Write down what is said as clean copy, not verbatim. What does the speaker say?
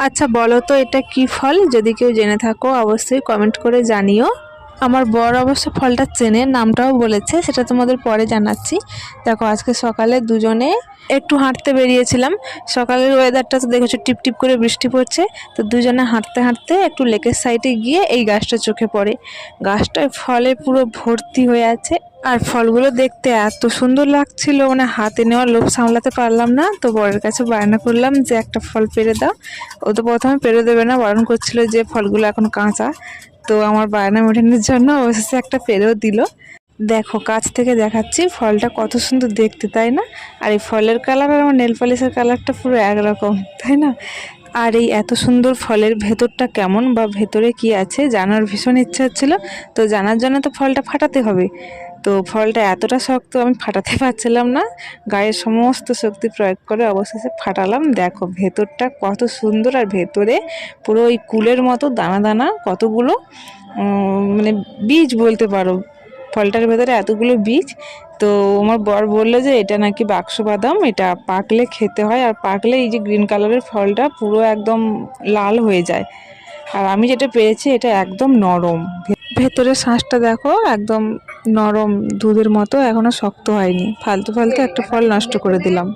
আচ্ছা বলো তো এটা কি ফল? যদি কেউ জেনে থাকো অবশ্যই কমেন্ট করে জানিও। আমার বর অবশ্য ফলটা চেনে, নামটাও বলেছে, সেটা তোমাদের পরে জানাচ্ছি। দেখো আজকে সকালে দুজনে একটু হাঁটতে বেরিয়েছিলাম। সকালের ওয়েদারটা তো দেখেছো, টিপ টিপ করে বৃষ্টি পড়ছে। তো দুজনে হাঁটতে হাঁটতে একটু লেকের সাইডে গিয়ে এই গাছটা চোখে পড়ে। গাছটায় ফলে পুরো ভর্তি হয়ে আছে। আর ফলগুলো দেখতে এত সুন্দর লাগছিল, মানে হাতে নেওয়ার লোভ সামলাতে পারলাম না। তো বরের কাছে বায়না করলাম যে একটা ফল পেড়ে দাও। ও তো প্রথমে পেড়ে দেবে না, বারণ করছিল যে ফলগুলো এখন কাঁচা। তো আমার বায়না মেটানোর জন্য অবশেষে একটা পেড়েও দিল। দেখো কাছ থেকে দেখাচ্ছি ফলটা কত সুন্দর দেখতে, তাই না? আর এই ফলের কালার আর আমার নেল পলিশের কালারটা পুরো একরকম, তাই না? আর এই এত সুন্দর ফলের ভেতরটা কেমন বা ভেতরে কি আছে জানার ভীষণ ইচ্ছা হচ্ছিল। তো জানার জন্য তো ফলটা ফাটাতে হবে। তো ফলটা এতটা শক্ত, আমি ফাটাতে পারছিলাম না। গায়ের সমস্ত শক্তি প্রয়োগ করে অবশেষে ফাটালাম। দেখো ভেতরটা কত সুন্দর, আর ভেতরে পুরো ওই কুলের মতো দানা দানা কতগুলো মানে বীজ বলতে পারো। ফলটার ভেতরে এতগুলো বীজ। তো আমার বর বললো যে এটা নাকি বাক্স বাদাম, এটা পাকলে খেতে হয়, আর পাকলে এই যে গ্রিন কালারের ফলটা পুরো একদম লাল হয়ে যায়। আর আমি যেটা পেয়েছি এটা একদম নরম, ভেতরের শাঁসটা দেখো একদম নরম দুধের মতো, এখনো শক্ত হয়নি। ফালতু ফালতু একটা ফল নষ্ট করে দিলাম।